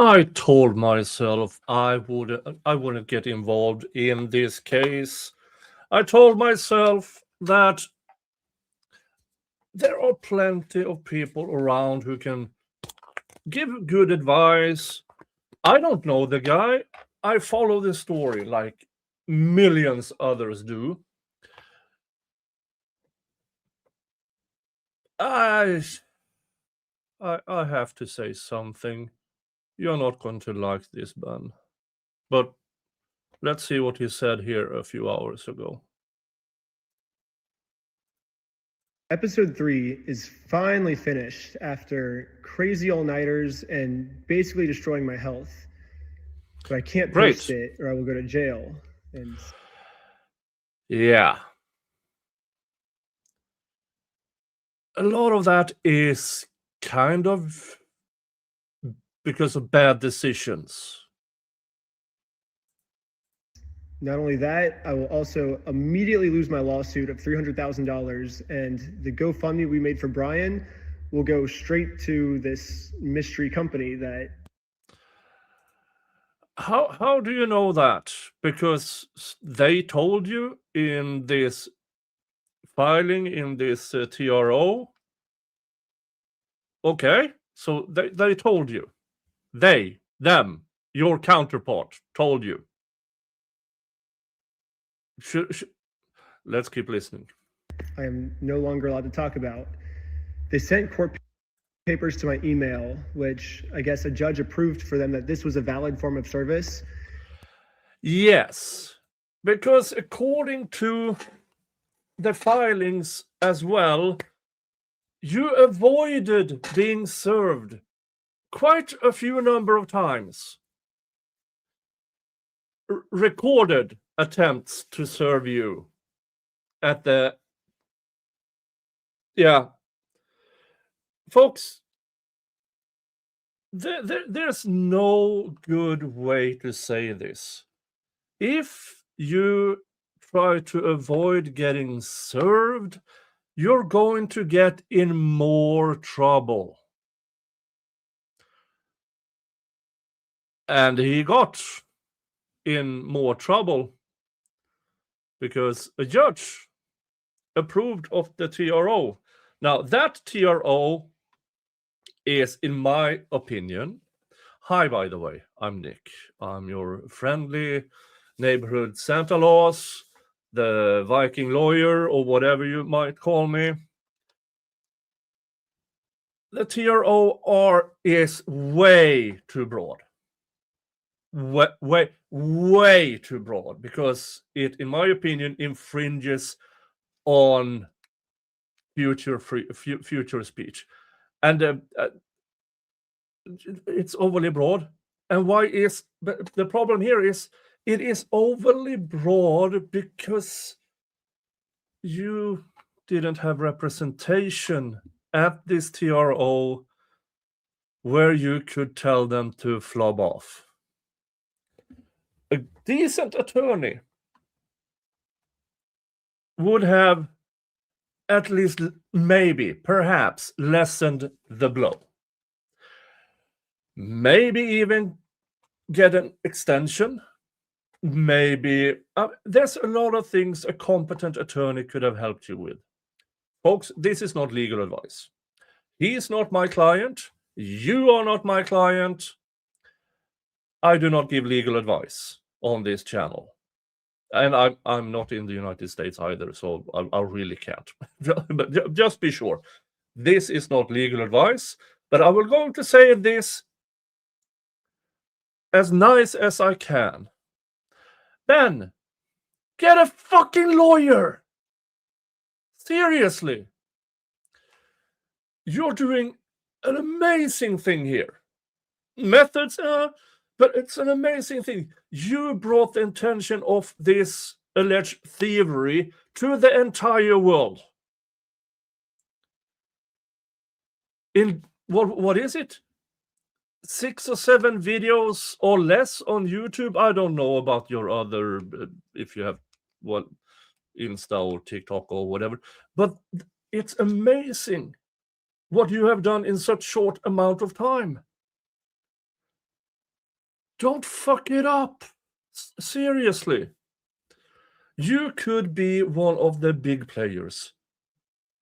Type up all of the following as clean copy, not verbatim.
I told myself I wouldn't get involved in this case. I told myself that there are plenty of people around who can give good advice. I don't know the guy. I follow the story like millions others do. I I have to say something. You're not going to like this, Ben. But let's see what he said here a few hours ago. Episode 3 is finally finished after crazy all-nighters and basically destroying my health. But I can't post Great. it or I will go to jail. And Yeah. A lot of that is kind of because of bad decisions. not only that, I will also immediately lose my lawsuit of $300,000, and the GoFundMe we made for Brian will go straight to this mystery company that. How do you know that? Because they told you in this filing in this TRO. Okay, so they told you. Them, your counterpart told you. Let's keep listening. I am no longer allowed to talk about. They sent court papers to my email, which I guess a judge approved for them that this was a valid form of service. Yes, because according to the filings as well, you avoided being served quite a few number of times. Recorded attempts to serve you at the. Yeah. Folks, there's no good way to say this. If you try to avoid getting served, you're going to get in more trouble. And he got in more trouble because a judge approved of the TRO. Now, that TRO is, in my opinion, hi, by the way, I'm Nick. I'm your friendly neighborhood Santa Claus, the Viking lawyer, or whatever you might call me. The TRO is way too broad. Way too broad, because it, in my opinion, infringes on future speech, and it's overly broad. And why is the problem here is it is overly broad because you didn't have representation at this TRO where you could tell them to flub off. A decent attorney would have at least, maybe, perhaps, lessened the blow. Maybe even get an extension. Maybe there's a lot of things a competent attorney could have helped you with. Folks, this is not legal advice. He is not my client. You are not my client. I do not give legal advice on this channel. And I'm not in the United States either, so I really can't. But just be sure, this is not legal advice. But I will go to say this as nice as I can. Ben, get a fucking lawyer. Seriously. You're doing an amazing thing here. Methods, but it's an amazing thing. You brought the attention of this alleged thievery to the entire world. In what is it? 6 or 7 videos or less on YouTube. I don't know about your other, if you have Insta or TikTok or whatever, but it's amazing what you have done in such short amount of time. Don't fuck it up. Seriously. You could be one of the big players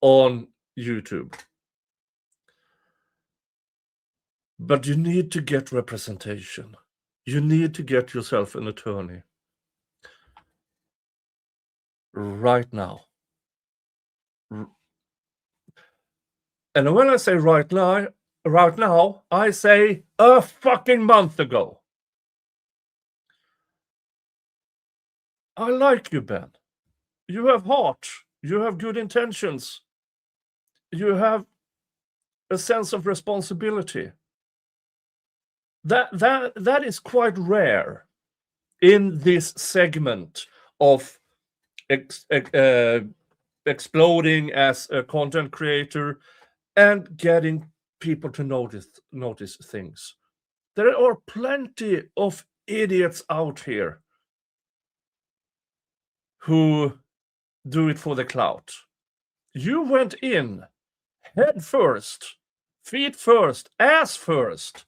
on YouTube. But you need to get representation. You need to get yourself an attorney. Right now. And when I say right now, I say a fucking month ago. I like you, Ben. You have heart. You have good intentions. You have a sense of responsibility. That is quite rare in this segment of exploding as a content creator and getting people to notice things. There are plenty of idiots out here who do it for the clout. You went in head first, feet first, ass first,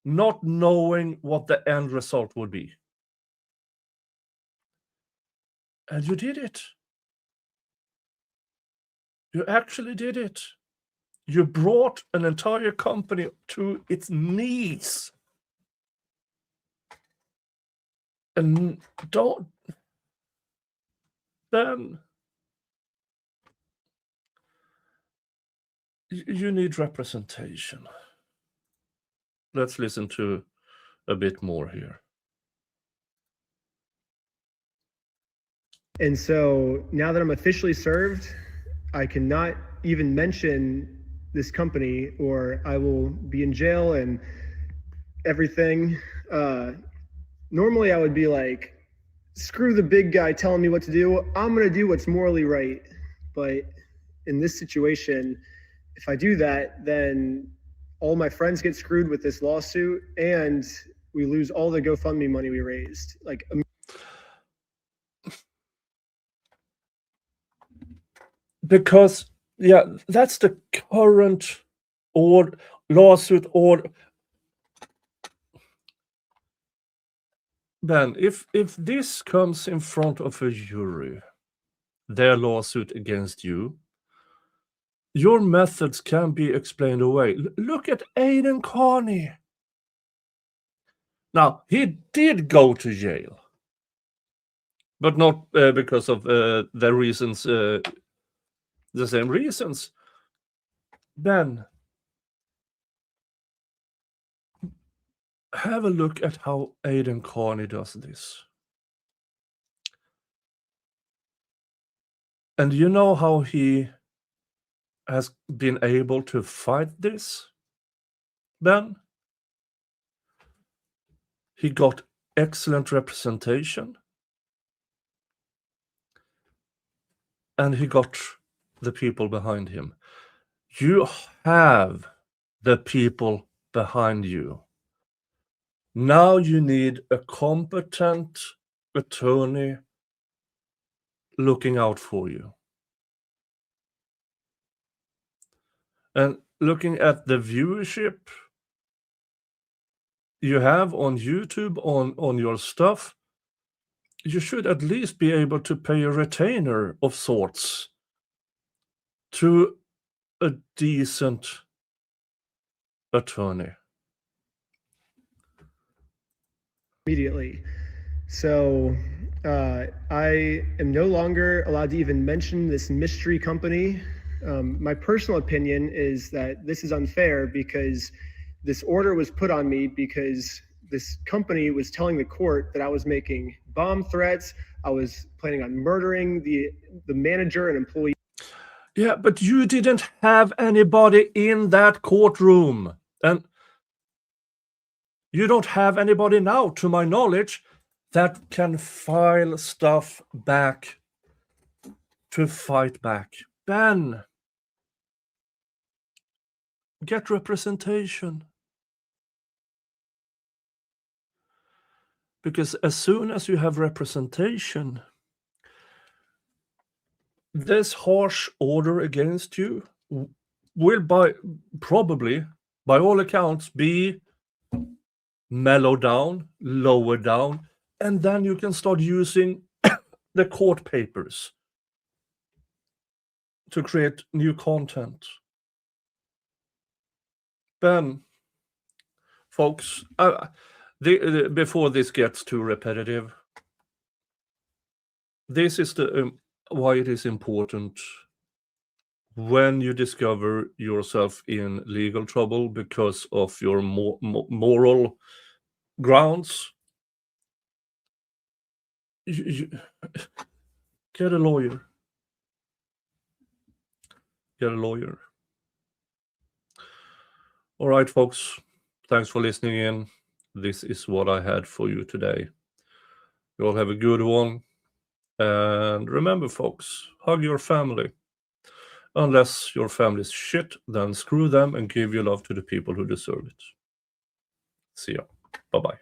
not knowing what the end result would be. And you did it. You actually did it. You brought an entire company to its knees. And then you need representation. Let's listen to a bit more here. And so now that I'm officially served, I cannot even mention this company or I will be in jail and everything. Normally I would be like, screw the big guy telling me what to do. I'm going to do what's morally right. But in this situation, if I do that, then all my friends get screwed with this lawsuit and we lose all the GoFundMe money we raised. Like, because that's the current lawsuit order. Ben, if this comes in front of a jury, their lawsuit against you, your methods can be explained away. Look at Aidan Carney. Now, he did go to jail, but not because of the reasons, the same reasons. Ben, have a look at how Aidan Carney does this. And you know how he has been able to fight this, Ben? He got excellent representation. And he got the people behind him. You have the people behind you. Now you need a competent attorney looking out for you. And looking at the viewership you have on YouTube, on your stuff, you should at least be able to pay a retainer of sorts to a decent attorney. Immediately. So I am no longer allowed to even mention this mystery company. My personal opinion is that this is unfair because this order was put on me because this company was telling the court that I was making bomb threats. I was planning on murdering the manager and employee. Yeah, but you didn't have anybody in that courtroom. And you don't have anybody now, to my knowledge, that can file stuff back to fight back. Ben, get representation. Because as soon as you have representation, this harsh order against you will probably, by all accounts, be mellow down, lower down, and then you can start using the court papers to create new content. Ben, folks, before this gets too repetitive, this is why it is important when you discover yourself in legal trouble because of your moral grounds. You get a lawyer. Get a lawyer. All right, folks. Thanks for listening in. This is what I had for you today. You all have a good one. And remember, folks, hug your family. Unless your family's shit, then screw them and give your love to the people who deserve it. See ya. Bye-bye.